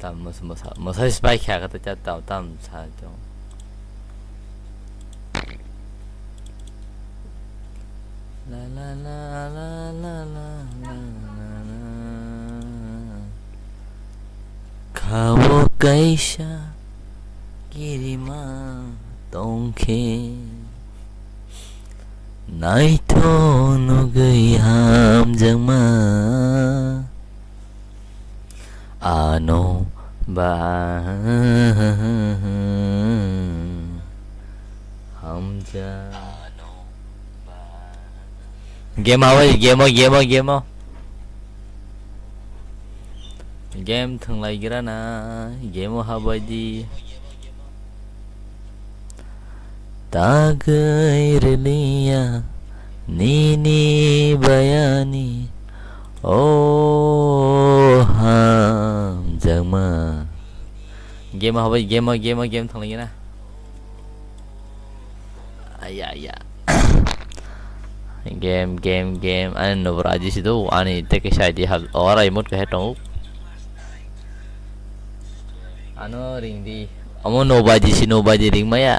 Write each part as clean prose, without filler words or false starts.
tam musa spike kya kata chatta tam sa jo la la la la la la la kawo kaisha kirima tongkhe nai tho no gai ham jama ano ba ham ja game away game thang lai Garena game habadi tagai relia nini bayani oh ham jama game habadi game thang lai na aya game ani nobraji sido ani teke shaidi hab ora remote ka hetong ano ring di amo nobaji ring maya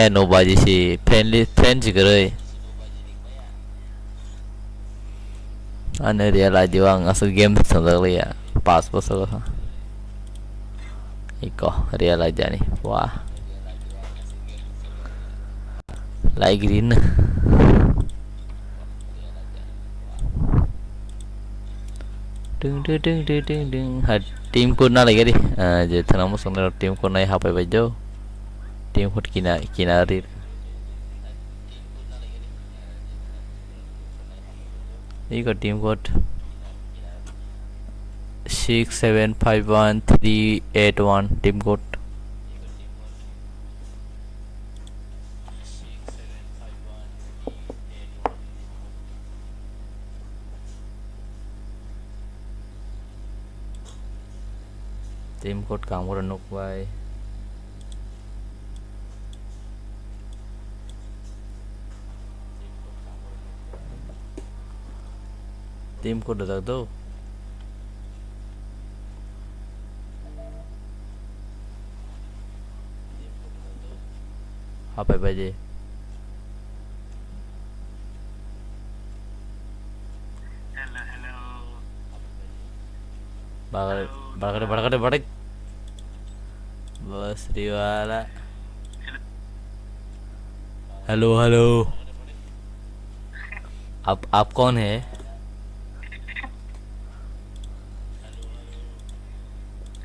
nobaji si friend sigere ana realize diwang asal game sandak ya pas iko realize ani wah like green ding had team code na lagi di je thana mo song team code nai hapai bajo team code kinari iko team code 6751381 team code team code kamu renuk bay team code datang tu apa baje बड़े बस वाला hello आप कौन है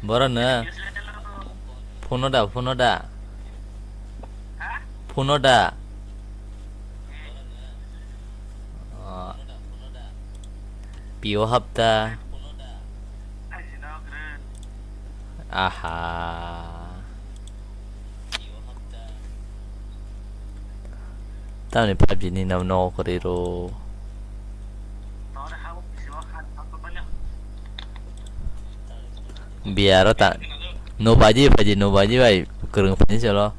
बड़ा ना फोनो डा पियो हफ्ता aha tao ni PUBG ni nào no kari ro biar tak no baji bay kereng pani selo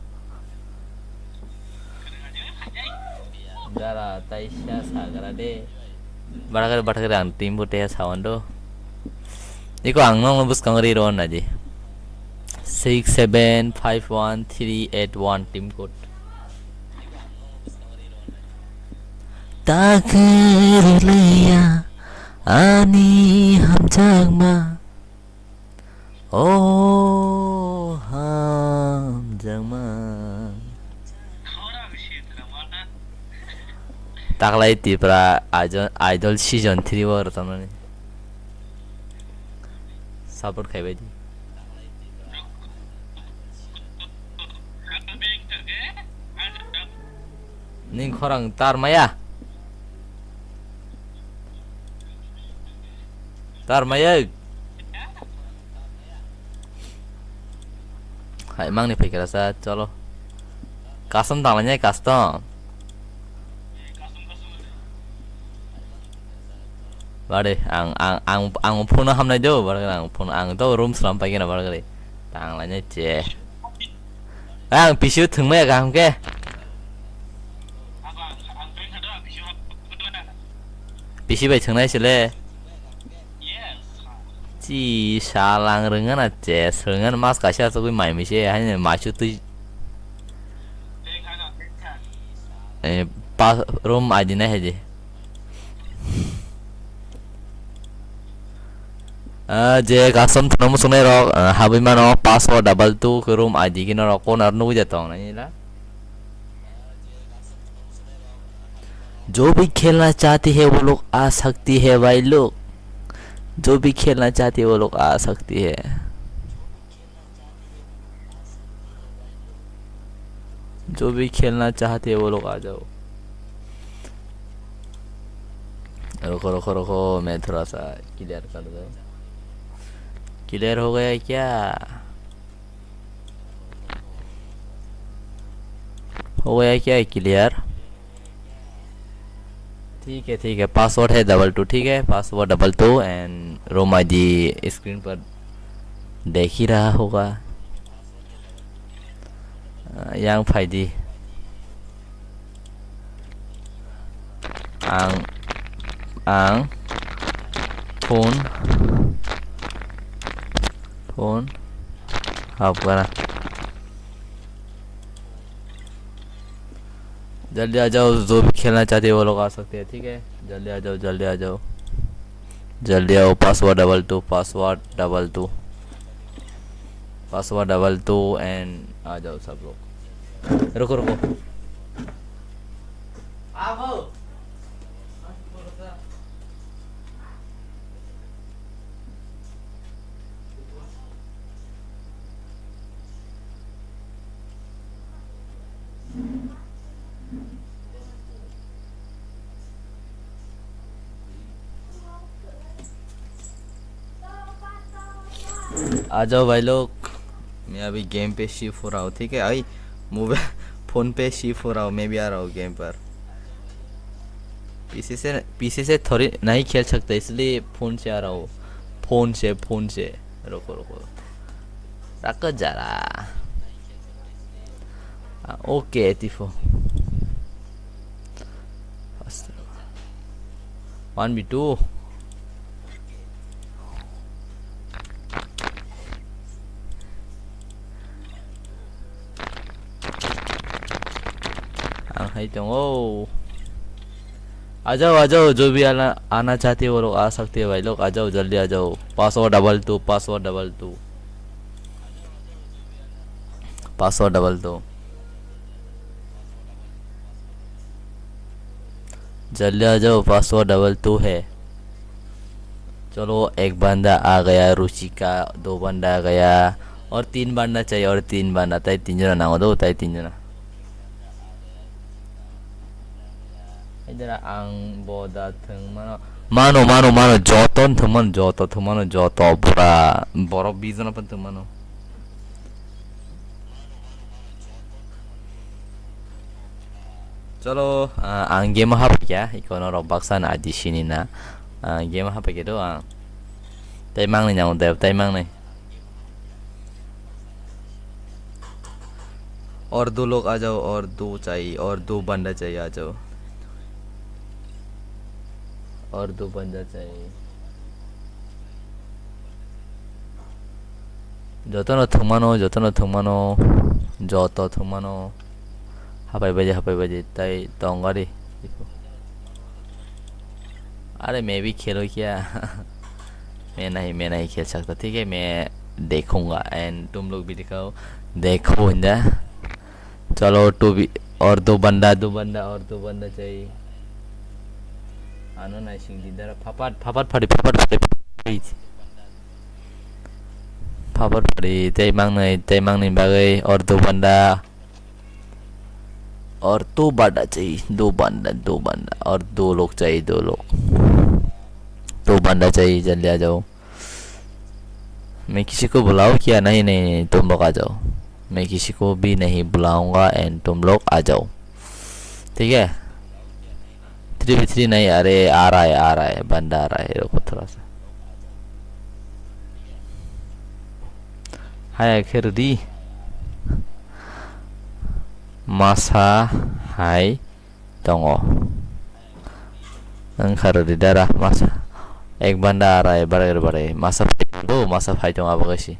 gara taisha sagara de barakare ang tim bote sawando iko ang nong bus kangri ro na ji 6751381 team code tagar leya ani ham jangma oh ham jangma taklai tipra idol season 3 war tamani support khai baji ning khorang tar maya hai mang ni fikir sa chalo custom tangannya custom bade ang phone hamna jo bade ang phone ang to room slam pa kena bade tang lanya che ang pisu thung maya ka hamke pisu bai thung nai sile 지 샤랑 릉은 제 릉은 마스 가셔서 그 마이미시 아니 마슈 또 에, 룸 아디네 해지 जे कसम थनम सुने रो हाबी मानो password double two के room आदि की no कौन अर्नु जाता हूँ नहीं ला जो भी खेलना चाहती है वो लोग आ सकती है भाई लोग जो भी खेलना चाहती है वो लोग आ सकती है जो भी खेलना चाहते है वो लोग आ जाओ रुको रुको रुको मैं थोड़ा सा क्लियर कर दूँ क्लियर हो गया क्या हो गया क्या क्लियर ठीक है पासवर्ड है डबल टू ठीक है password double two and room ID screen पर देख ही रहा होगा yang फाइदी ang phone आपका ना जल्दी आ जाओ जो भी खेलना चाहते हैं वो लोग आ सकते हैं ठीक है जल्दी आ जाओ जल्दी आओ पासवर्ड डबल टू एंड आ जाओ सब लोग रुको आ जाओ भाई लोग मैं अभी गेम पे शिफ्ट हो रहा हूँ ठीक है आई मोबाइल फ़ोन पे शिफ्ट हो रहा हूँ मैं भी आ रहा हूँ गेम पर पीसी से थोड़ी नहीं खेल सकते इसलिए फ़ोन से आ रहा हूँ फ़ोन से रुको रख जरा ओके टिफो 1v2 हाई तो आ जाओ जो भी आना चाहते हैं वो लोग आ सकते हैं भाई लोग आ जाओ जल्दी आ जाओ पासवर्ड डबल टू जल्दी आ जाओ पासवर्ड डबल टू है चलो एक बंदा आ गया रुचि का 2 बंदा आ गया और 3 बंदा चाहिए और 3 बंदा ताई 3 जना ना दो ताई 3 जना इधर आंग बोदा थंग मानो जोतन थमन जोतो पूरा बरफ बीजना पन थमनो चलो आं गेम हाप क्या इकोनो रबक्सान आदि सिनिना गेम हाप के दो आं ताई मांगने जाऊं ताई मांगने और 2 लोग आ जाओ और 2 चाहिए और 2 बंदा चाहिए आ जाओ और 2 बंदा चाहिए जोतो थुमानो हापाई बजे ताई तोंगारी अरे मैं भी खेलो क्या मैं नहीं खेल सकता ठीक है मैं देखूंगा एंड तुम लोग भी देखो इंदा चलो 2 भी और 2 बंदा चाहिए आनो ना सिंग दिदार फापाट फड़ी तै मांगने बागै और 2 बंदा और 2 बंदा चाहिए 2 बंदा और 2 लोग चाहिए 2 बंदा चाहिए जल्दी आ जाओ मैं किसी को बुलाऊं क्या नहीं तुम लोग आ जाओ मैं किसी को भी नहीं बुलाऊंगा एंड तुम लोग आ जाओ ठीक है 3v3 नहीं अरे आ रहा है बंदा आ रहा है रुको थोड़ा सा हाय आखिर दी मासा हाय तंगो अंखर दी दारा मासा एक बंदा आ रहा है बड़े मासा do masa phai tong abo kasi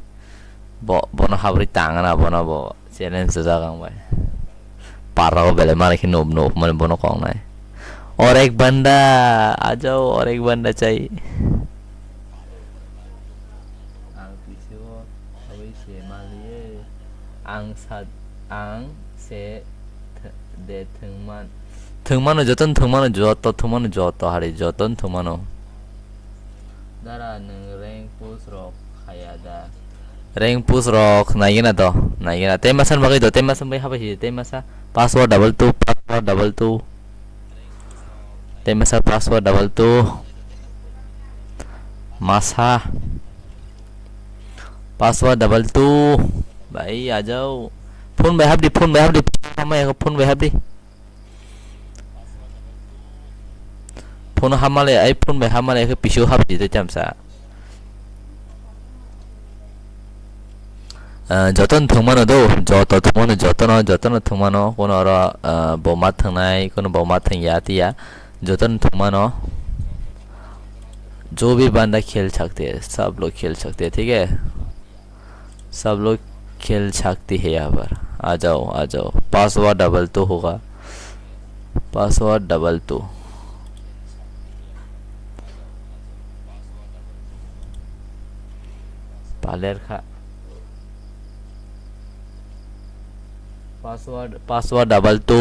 bono habri tangana bono bo challenge jagang bai parao bele mara ki nob nob mane bono kong nai और एक बंदा आ जाओ और एक बंदा चाहिए ang pisio awi se malie ang se de thungman joton thungman joto hari joton thungmano dara nung rank push rock hayada rank push rock naigena temasan bagai do temasan bai habai temasa password double two temasa password double two masa password double two भाई आ जाओ phone भाई हाबडी हमें phone भाई हाबडी phone हमारे iPhone भाई हमारे के पिछो हाबडी तो चमसा जतन थुमानो दो जतन थुमानो कोनो र बोमा थंनाय कोनो बोमा थंया तिया जतन थुमानो जो भी बंदा खेल सकते हैं सब लोग खेल सकते हैं ठीक है सब लोग खेल सकती है यहाँ पर आ जाओ पासवर्ड डबल टू होगा पासवर्ड डबल टू पालेर खा password double two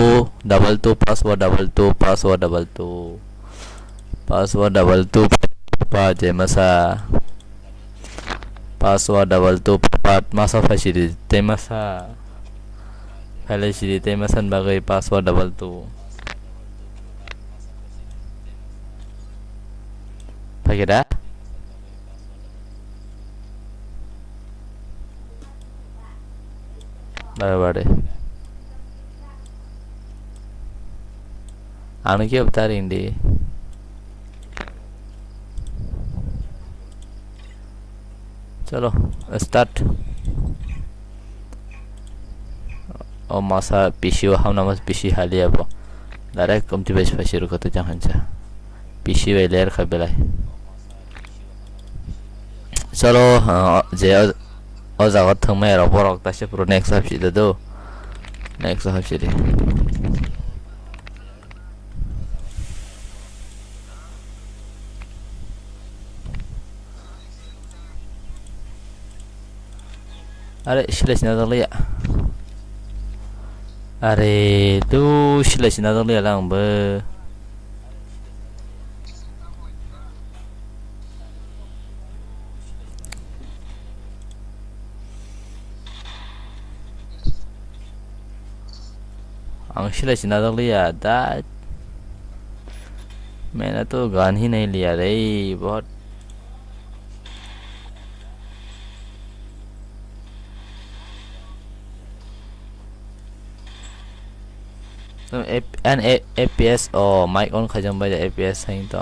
password double two पा जेमसा password double two part masa fasidi temasa falasidi temasan bagai password double two pakai dah bare anu ki bata rahi indi चलो start ओ मासा PC हम नमस PC हाली अब direct कमती base फसिरु कत जाहन्छ PC वेलेर खबेलाय चलो जे ओ जागत थमे र बरक तासे प्रो नेक्स्ट हफसिदे दो नेक्स्ट हफसिदे अरे सिलायसिना दंलै अरे तु सिलायसिना दंलै आंबो आं सिलायसिना दंलै दा मैंने तो गान ही नहीं लिया रे बहुत FPS oh mic on khajam bai FPS hain to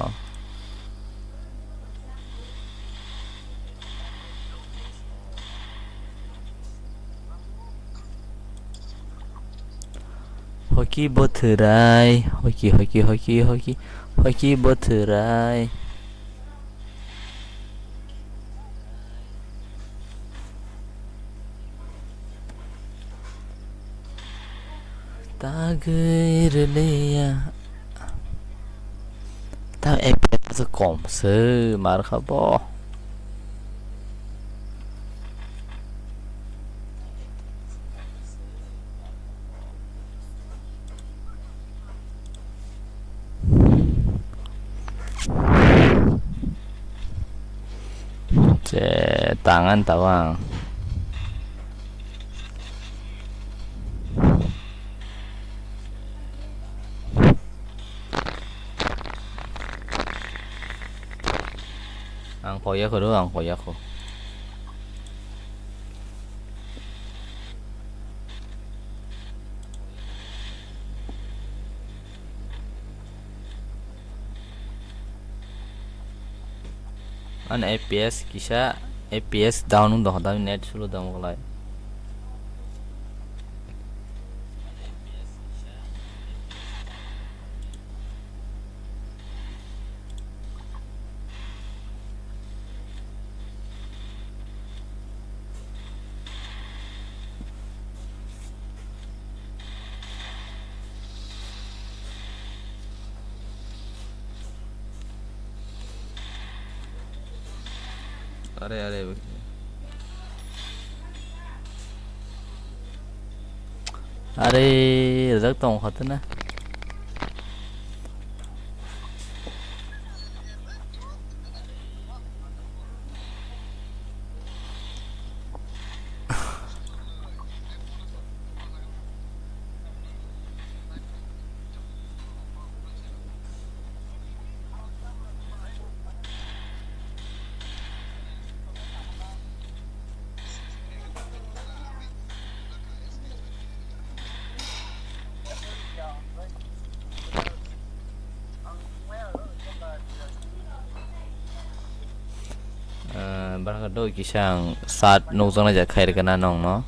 hoki botherai hoki botherai Tager leya ta FPS kom se marhaba tangan tawang ang koyak doang koyakku an FPS kisah FPS down udah tapi net sulu dah mulai अरे rất tông thật thế nè. Barang kadoi kisang saat nungzong na jat khair kana nong no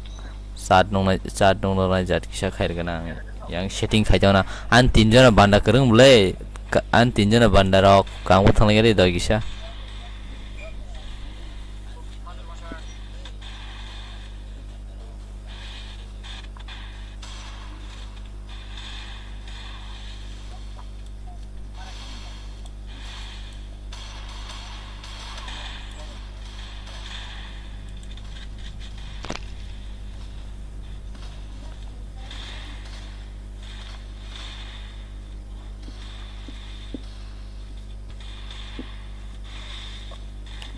saat nung na jat kisah khair kana yang setting khai jana an tinjana banda kereng mulai an tinjana banda rok kamu thang lagi doi kisah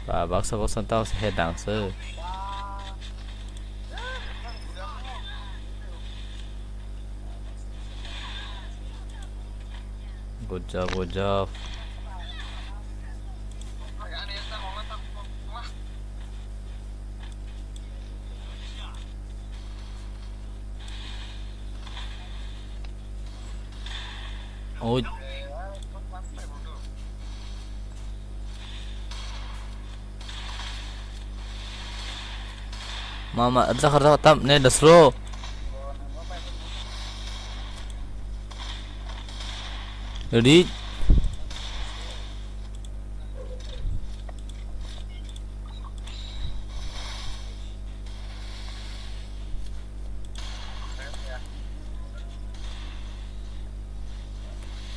và bác sơ bác tao sẽ đảng sơ good job ôi mama kerja tam nih dasro jadi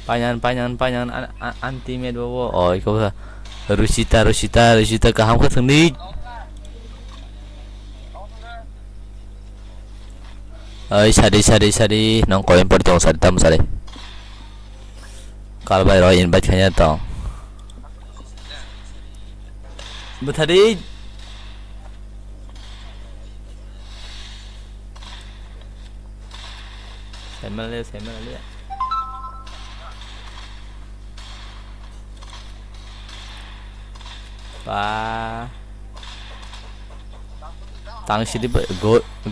panyan anti med bawa oh kau Rusita kaham ke sendiri sari nong koin pertong sari tam sari kalau bayar invite kayaknya tong betadi saya melihat Pak tang sini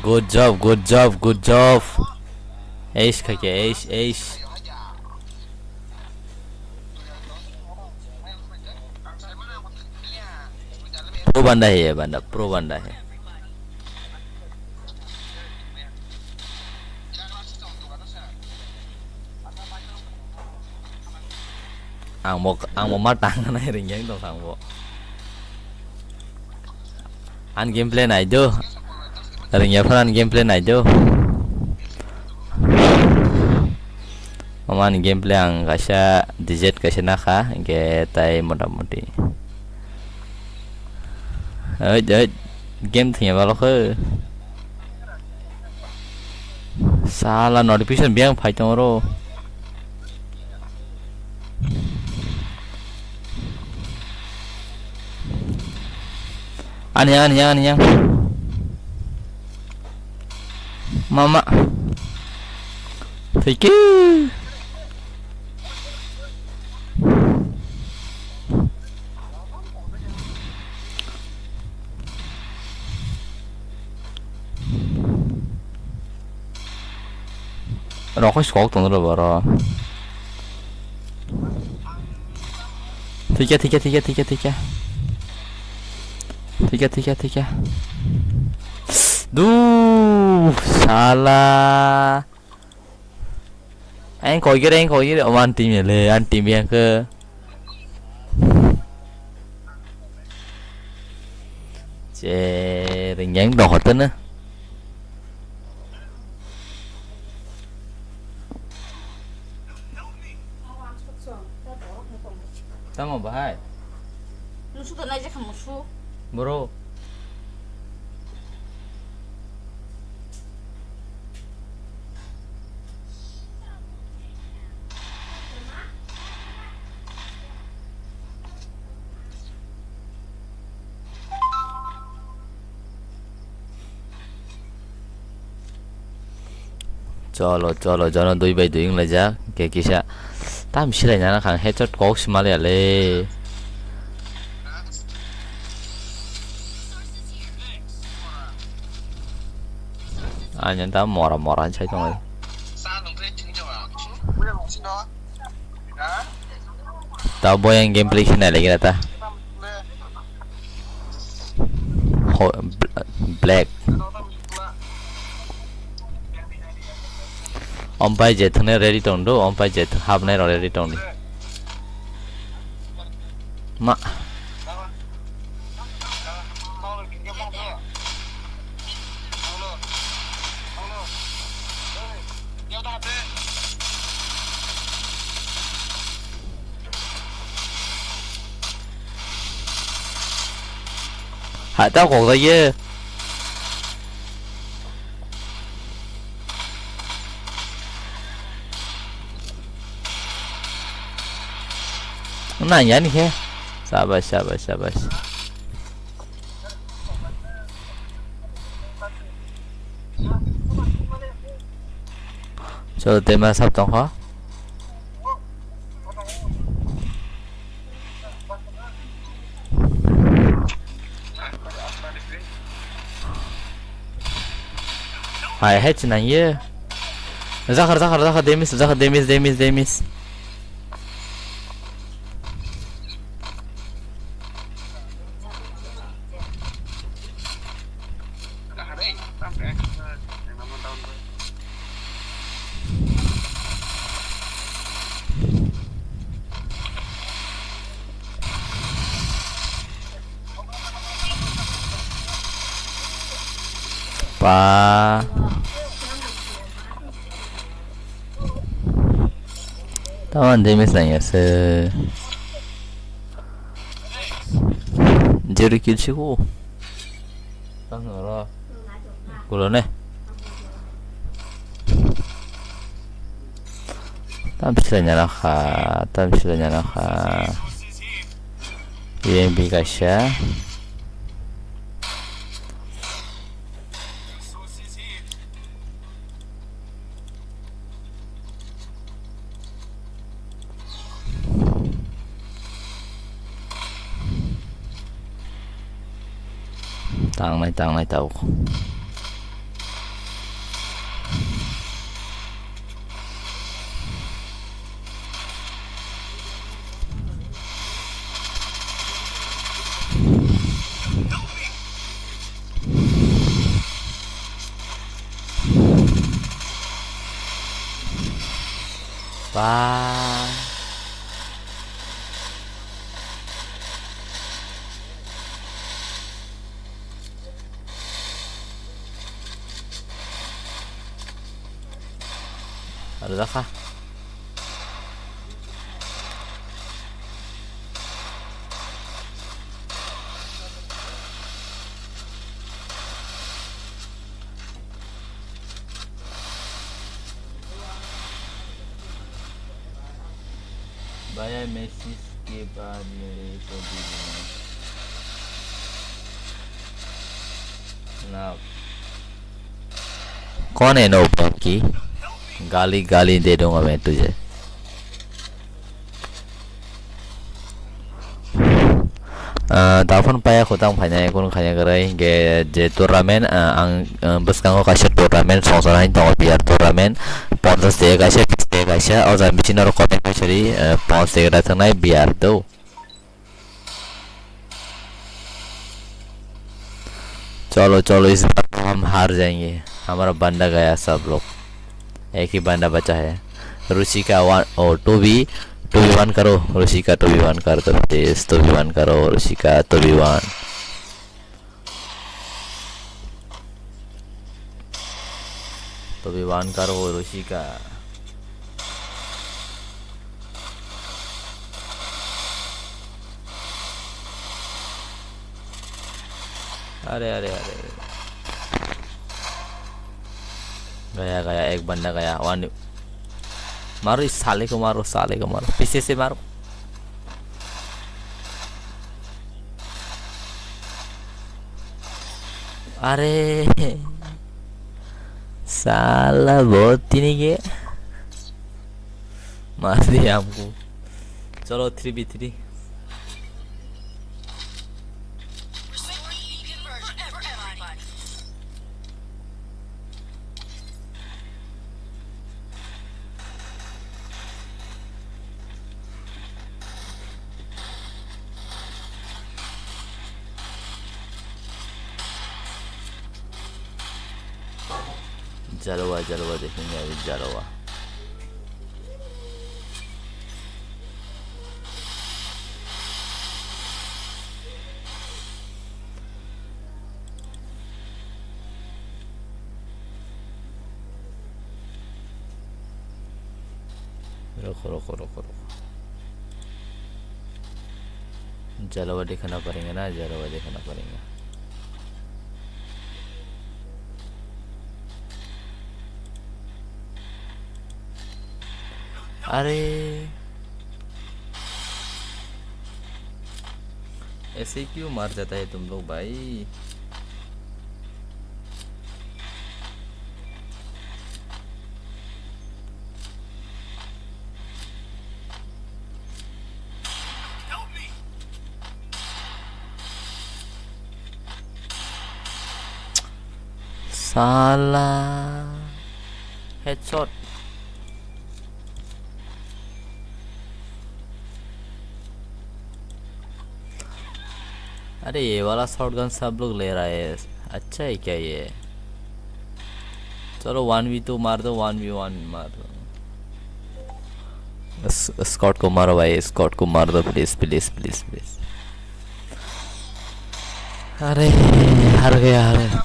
good job ace kaki ace pro banda है ang mo matang na ring yang tong sang bo an gameplay này jo ring ya fan gameplay này jo Maman gameplay ang kasya digit kasya naka tay moda-modi game thinya balo ke salah notification biang phai tong ro Anyang mama fikir rokok skok tuh dulu baru tiga duh salah anh coi cái ông ăn tìm về ăn tìm bien cơ chè đừng nhắn đỏ tên á tao mà bài musuh tuh aja kamu musuh Bro. Cholo jono 2x2 ing laja ke kisa tam sila nyana khang headshot kok simale ale anyan ta mora chai tong ai tao boy yang gameplay sini lagi ta black ompai jet ne ready tong do ompai jet half ne ready tong di ma hại tao cổ cái gì nah ya nih ya sabar cho tema sắp tông hóa hay hết chuyện này ye Zahar demis pa tawan demis này ya se jadi kill chiku tang ora kulo ne tam sila nyala kha yang bikasya tang này tao pa ada kah banyak message के बाद मेरे को ना कौन है no की गाली दे दूंगा मैं तुझे Telepon paya khutang phanya kun khanya garai ge je turnamen ang buskango kasih turnamen songsonahin tong biar turnamen 50 de kasih 20 de kasih और ambition और konten kasih 5 de datang naik biar tuh चलो इस बार तो हम हार जाएंगे हमारा बंदा गया सब लोग एक ही बंदा बचा है रुचि का 2v1 करो ऋषि का 2v1 कर दो तेज 2v1 करो ऋषि का 2v1 करो ऋषि का अरे अरे अरे गया गया, एक बंदा गया। वन मारो इस साले को, मारो साले को, मारो पीछे से मारो। अरे साला बहुत ही नहीं गए, मार दिया हमको। चलो 3v3। जलवा जलवा देखेंगे अभी, जलवा। रुको रुको रुको रुको, जलवा दिखाना पड़ेगा ना, जलवा दिखाना पड़ेगा। अरे ऐसे क्यों मार जाता है तुम लोग भाई? साला हेडशॉट। अरे ये वाला शॉटगन सब लोग ले रहा है, अच्छा है क्या ये? चलो 1v2 मार दो, 1v1 मार दो। स्कॉट को मारो भाई, स्कॉट को मार दो प्लीज प्लीज प्लीज प्लीज। अरे हार गया, हार गया।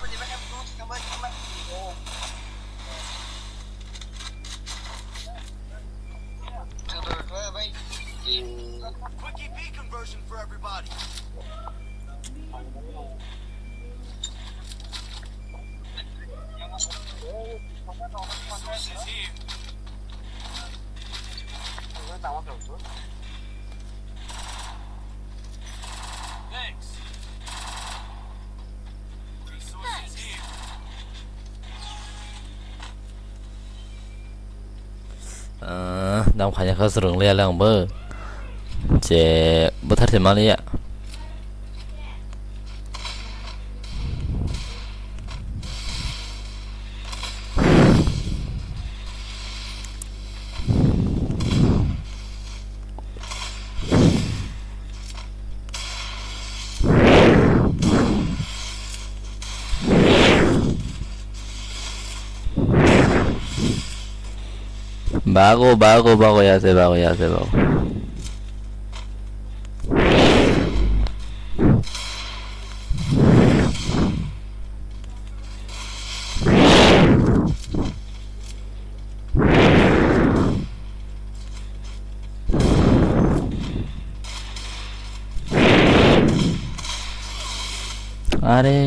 Đông khả năng sử dụng lia lang bơ chế bơ thắt thì mang đi ạ. Bago, bago, bago, ya sé, bago, ya sé, bago. अरे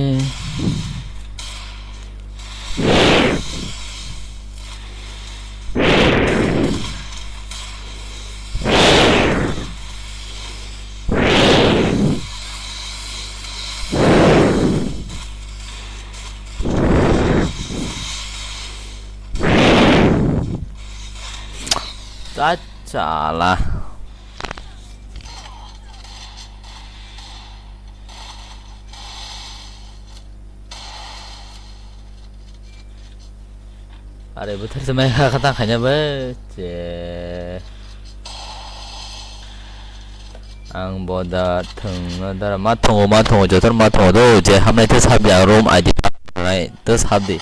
salah. Ada betul sama kata hanya baca. Ang boda thung dar mathong jotor mathong do je हमने तो सब या room ID right तो सब दे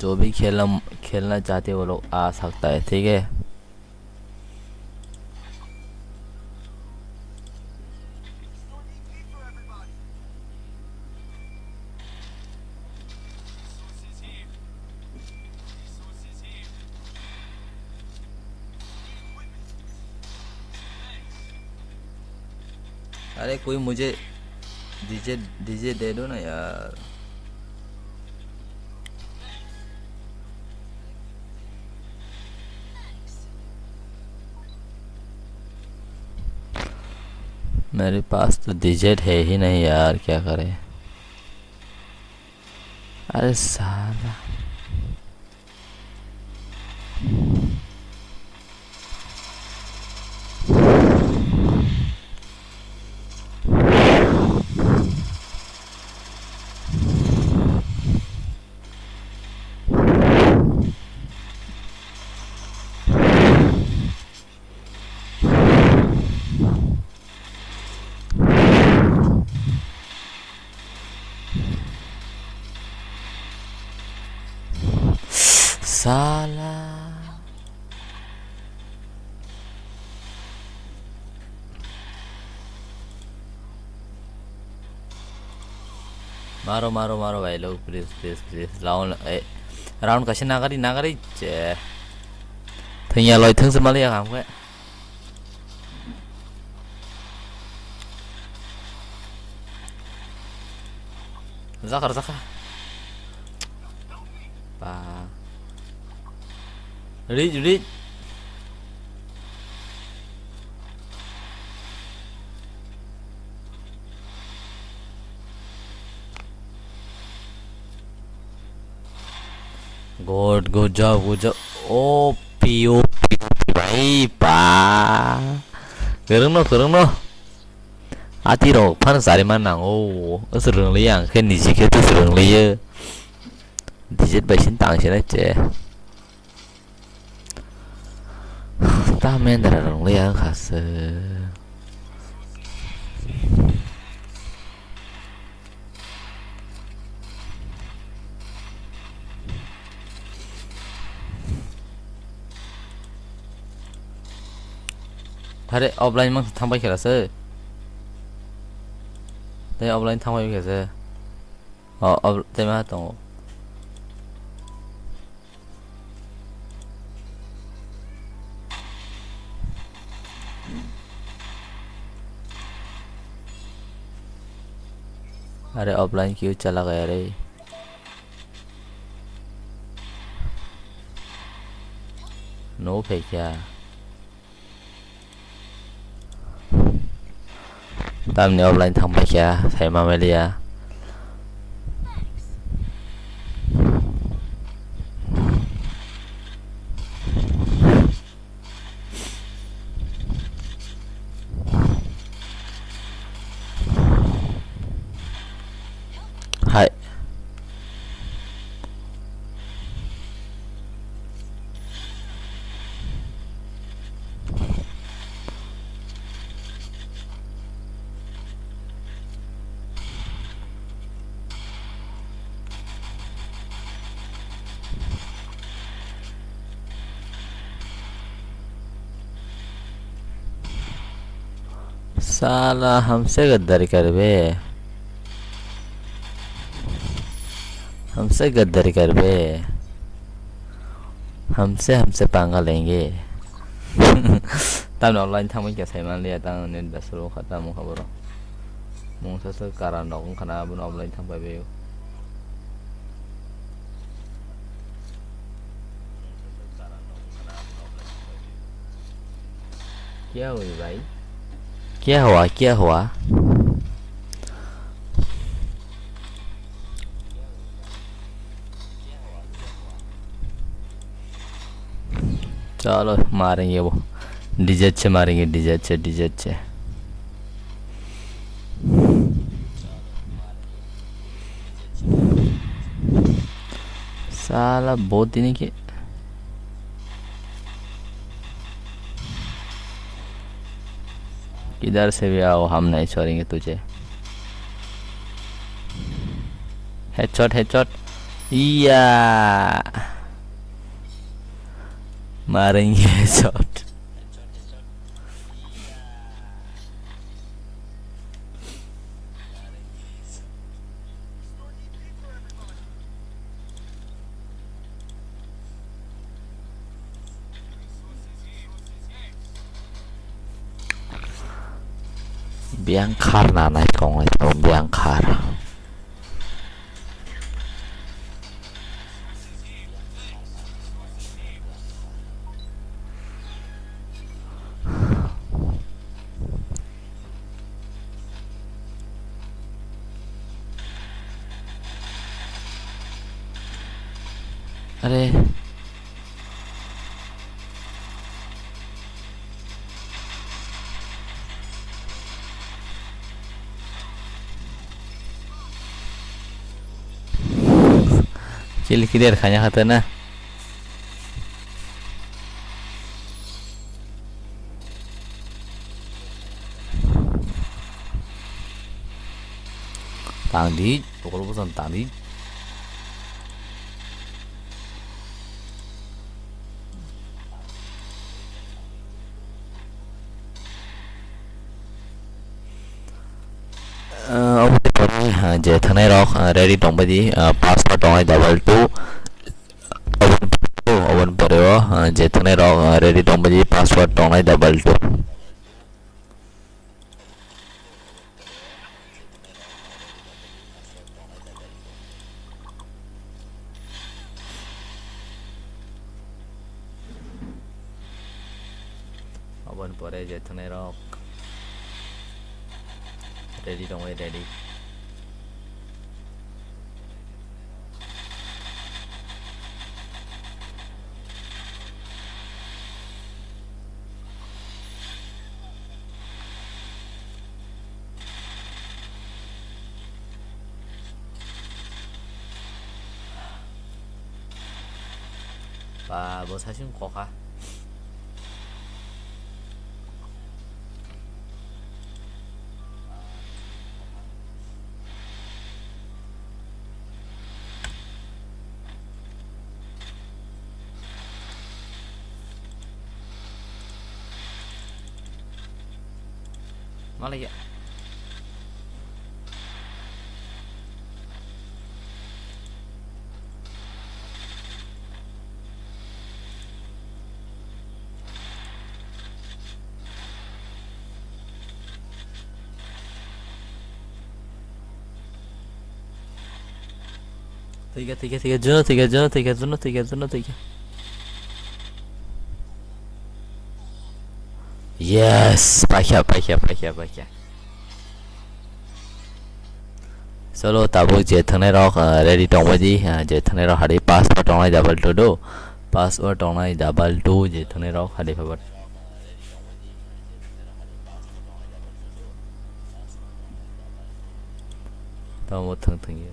जो भी खेलना चाहते वो लोग आ सकता है, ठीक है। अरे कोई मुझे डीजे डीजे दे दो ना यार। मेरे पास तो डीजे है ही नहीं यार, क्या करें। अरे साला साला मारो मारो मारो भाई लोग, प्लीज प्लीज प्लीज राउंड कसे नागारी नागारी चे थैया लॉय थंग समाले या काम के जाकर जाकर पा रिच रिच गुड जॉब ओ पी भाई पा करूँ नो आती रो फन सारे मान नांग ओ असुरंग ले आं के निजी के तो सुरंग ले ये डिजिट बाइसिन तांग से ना चे ता मैं दरा रंग ले आं खास अरे ऑफलाइन में थांबाय खेलासो 네 ऑफलाइन थांबाय खेलासो तेमा दङ अरे ऑफलाइन क्यों चला गया रे नो पे क्या तामने ऑफलाइन थांबाय क्या साइमा मेलिया हाय साला हमसे गद्दारी कर बे हमसे पंगा लेंगे तामने ऑनलाइन थांबाय क्या साइमान लिया तांग नेट बसरो खाता मु खबर मुंसासो कारण दं खाना बुन ऑनलाइन थांबाय बे क्या हुई भाई क्या हुआ चलो मारेंगे वो डिजेट से मारेंगे डिजेट से साला बहुत ही नहीं कि किधर से भी आओ हम नहीं छोड़ेंगे तुझे हेडशॉट या मारेंगे headshot biangkar na naik kong itu biangkar अरे kill clear kanya kata na tang di pukul busan tang di je thane rok ready tong badi password tong double 2 open pareo je thane rok ready tong badi password tong double 2 open pare je thane rok ready tong ready 뭐 사신 거가 말이야 tiga Juno yes pakai solo tabuk je thane rok ready tong badi je thane rok hari password tong double 2 do password tong double 2 je thane rok hari pabat tao một thằng ये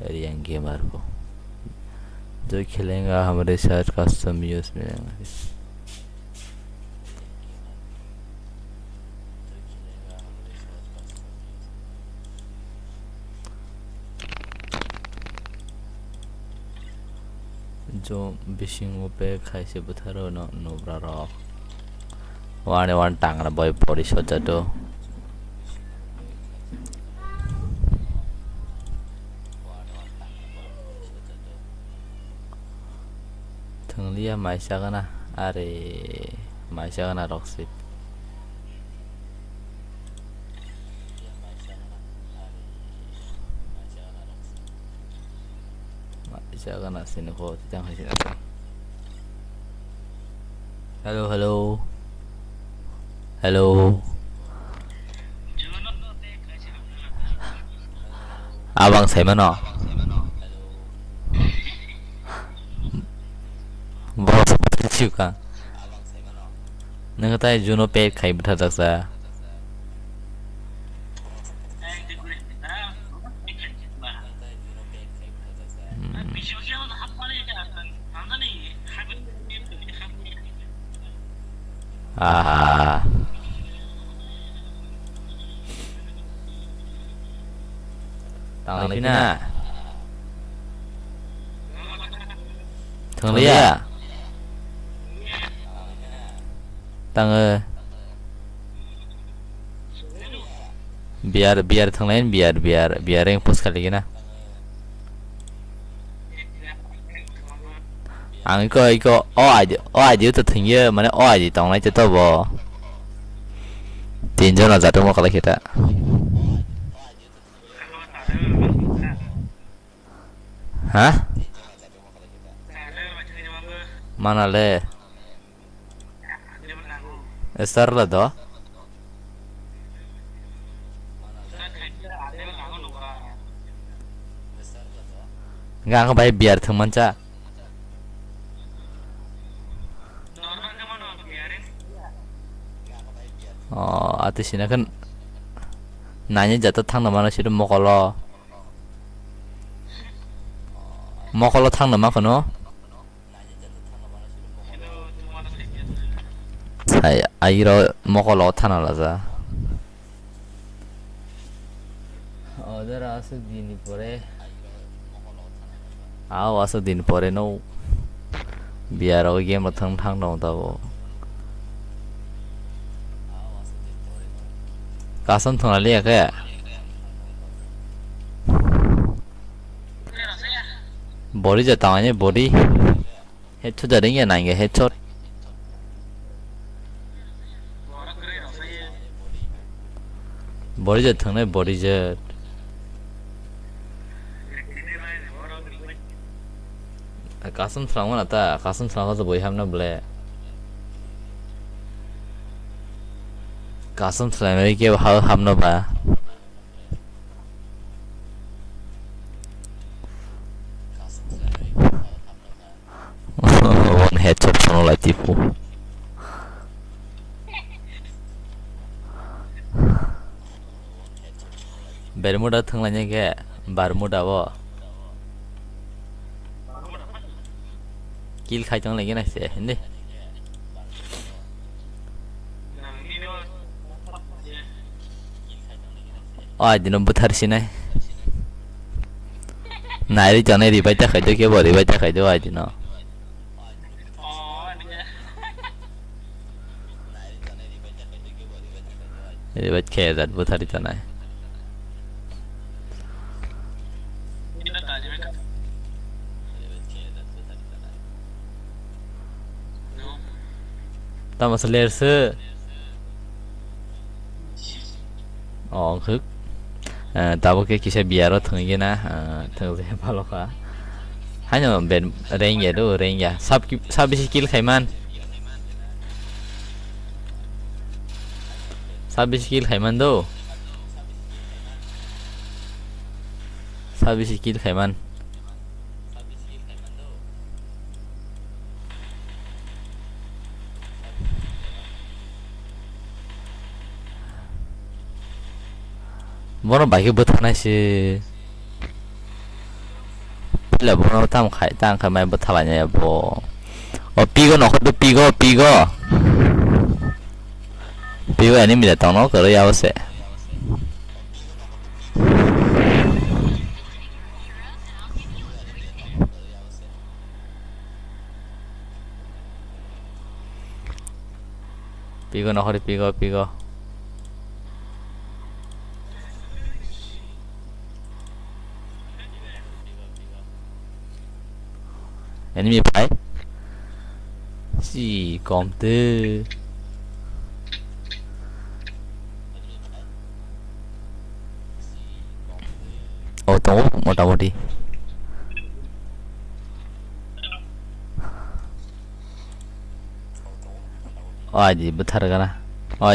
अरे young gamer को जो खेलेगा हमारे साथ custom use मिलेगा जो बिशिंग पे खाई से बता रहा ना नोब्रा रहा वाने वान टांगना बॉय पॉडी सोचा तो थंगलिया माइसा गना अरे माइसा गना रॉक्सिट माइसा गना सिने को तितां हाइसे hello abang saya mana bos juga nang tay Juno pe khai btha daksa tang lipina thằng lý à tang biar thằng lain biar yang post kali na ang iko o aja tu thing ye mana o aja tong lai chato bo তিনজন যাদমক কলে kita hah mana le estar lah do nggak ngebayar biar teman cak oh atas ini kan nanya jatuh tang nama nasi itu mau kalau tang nama kono saya airo mau kalau tang ala za order asal dini pore asal dini pore no biar aku game tang dong tahu kasam thona le ka body ja tawanye body headshot ja ringe na nge headshot body ja thang body ja kasam thang na ta kasam thang ka boi ham na bole kasam thang me ke ham na ba one headshot thang la tipu bermuda thang la nya ke bermuda bo kill khai chang lagi na se hindi dino buthar sinai nai chane ri bai ta khai do ke bo ri bai ta khai do dino ri bai ke dat buthar chane ta masler se khức tao cái kia biar thằng kia na thằng gì bao cả hai nhóm bên rèn vậy đó rèn vậy sab bị skill khai man sab bị skill khai man đâu sab bị skill khai man 뭐는 말게 못하나시 빌라 뭐는 땀 khai 땅 가만 못하냐 뭐 삐고 너도 삐고 아닙니다 땅 그래 야오세 삐고 너허리 삐고 enemy phải gì còn tư ô tô một đầu đi gì bất thà cái na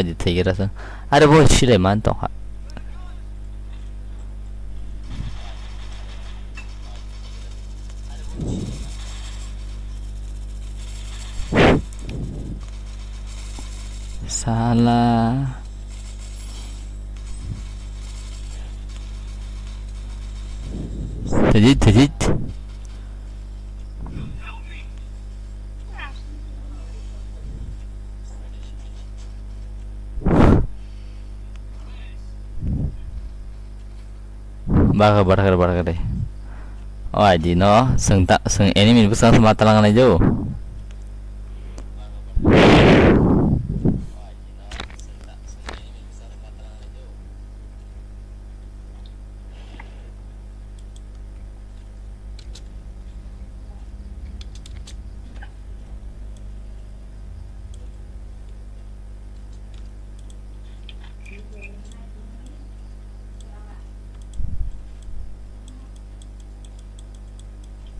gì thấy cái đó sao ai đâu chỉ để mang tông hả salah terjit bakar deh di no seng enemy besar sama talangan aja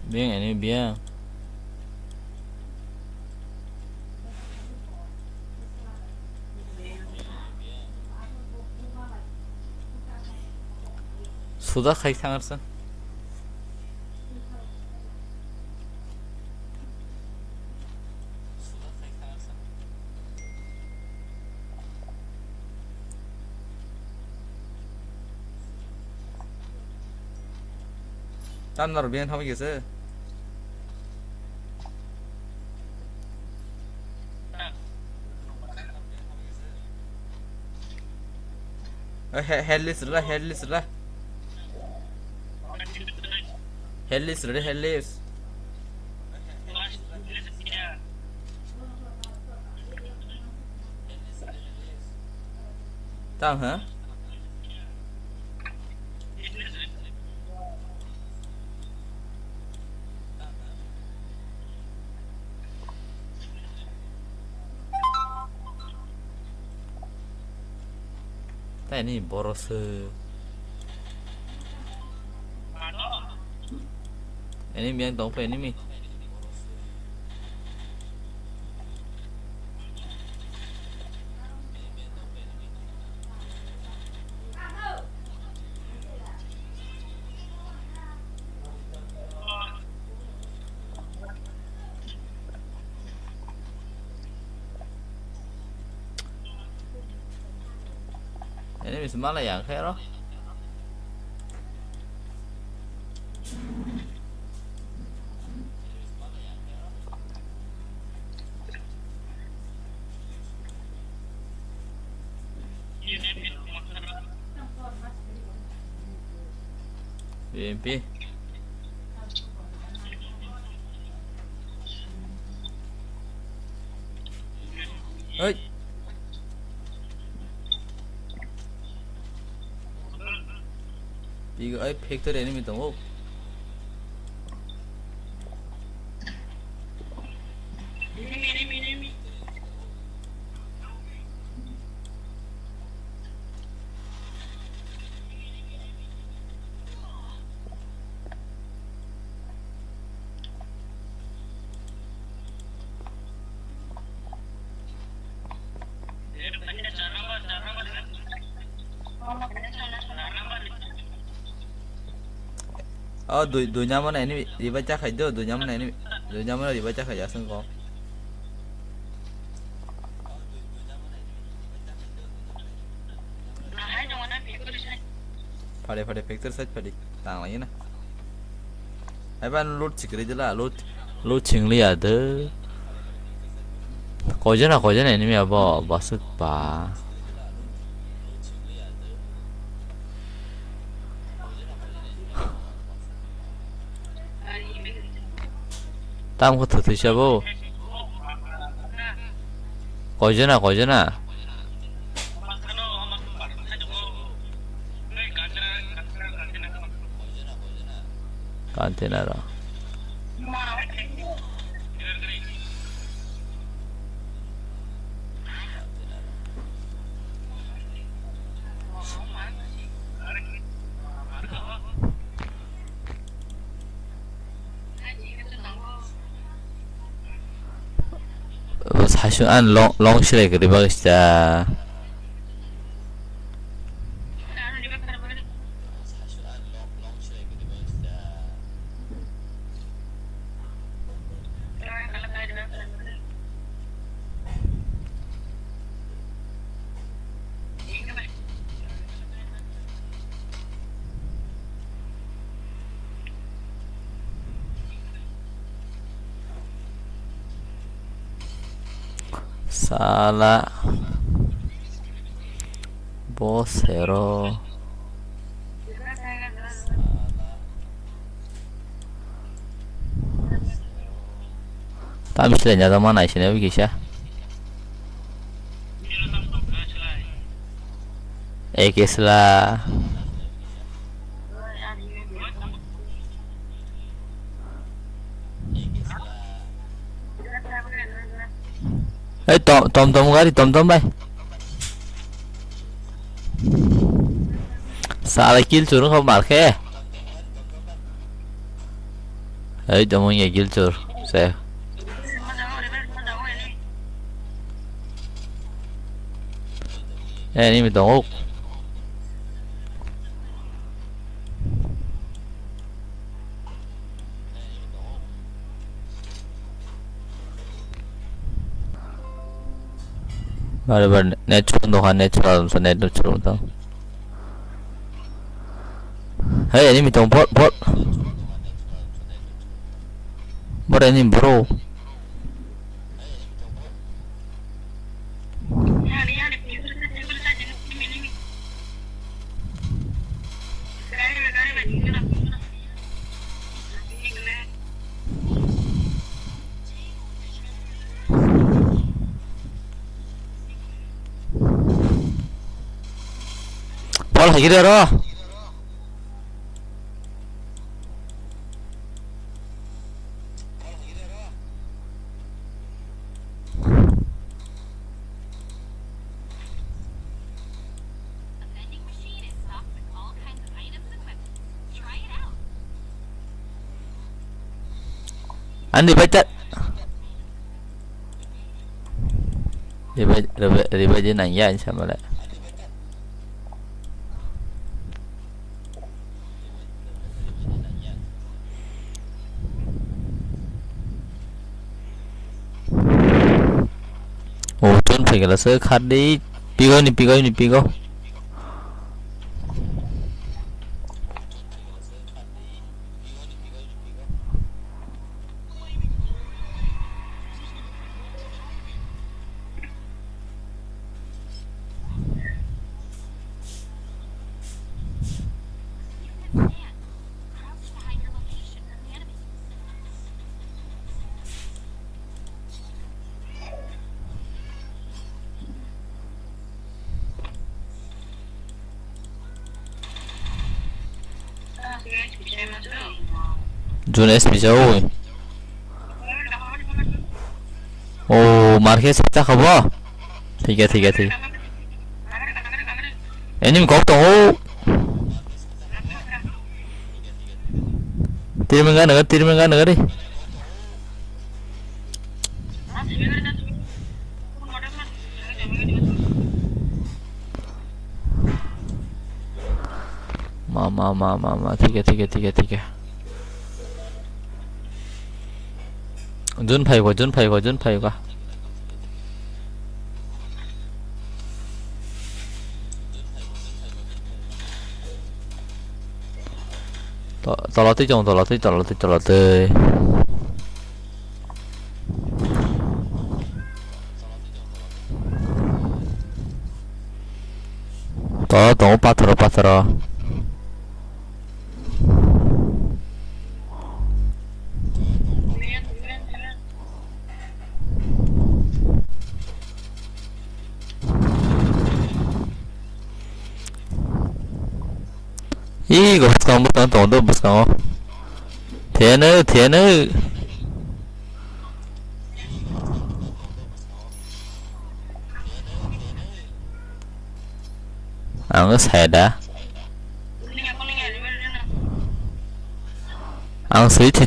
Bien ini bien. Suda kayık tanırsın. 땀나로 bien 하고 계세요. Headless lah, headless lah. Headless ready, headless. Tao hả? Ta ini boros. Ini biang tong ini mi. Ini bisa malah yang kayak loh. BMP. Ơi. 이거 아이 팩토리 애니메 동호. Oh, dunya mana ini dibaca aja, dunya mana ini, dunya mana dibaca aja sengkok. Pada vector saja pada tang lagi na. Apa load cikri jelah, load cingli ada. Kojana ini apa basut pa. Tam ko tuh siapa? Kojana. Kontainer. 사실 안 롱실에 그리 박시자. Salah Bosero tak misalnya teman mana sini bisa kislah tom gari tom bay salah kill curung không bảo khe Jamongnya gilcur saya. Ini mitongok. Bar natural sa natural to. Ini mitong bot. Bot ini bro. Pol lagi deh roh. Andi baca. Dia nanya sama lah. Oh, chun phải là sơ khát đi. Pigo. Jun SP jauh. Oh, market kita khabar. Tiga. Ini kau tahu? Tirmengan negara. Mama. Tiga. Jun phaiwa. Tolong tu. Tolong patro. Igo bus kamu. Tiene. Ang seda. Ang sweet.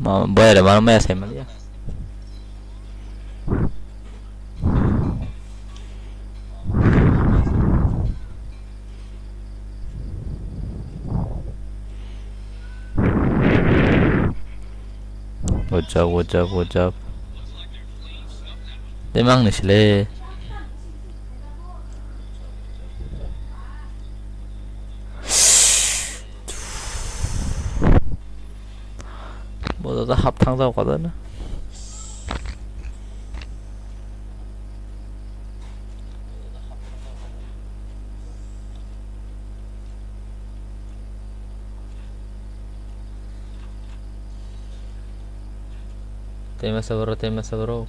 Boleh ada mana ya saya melihat. What's up? Emang nih sih. 뭐다 합탕자고 가잖아. Tema bro.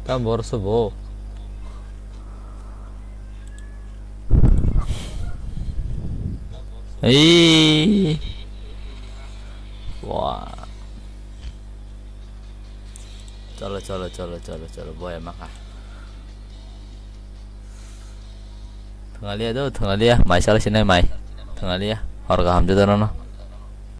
Kan baru subuh. Ih. Wah. Chalo boy maka. Tengah lihat tuh, tengah lihat. Mai salah sini mai. Tengah lihat. Harga hamja tu nono.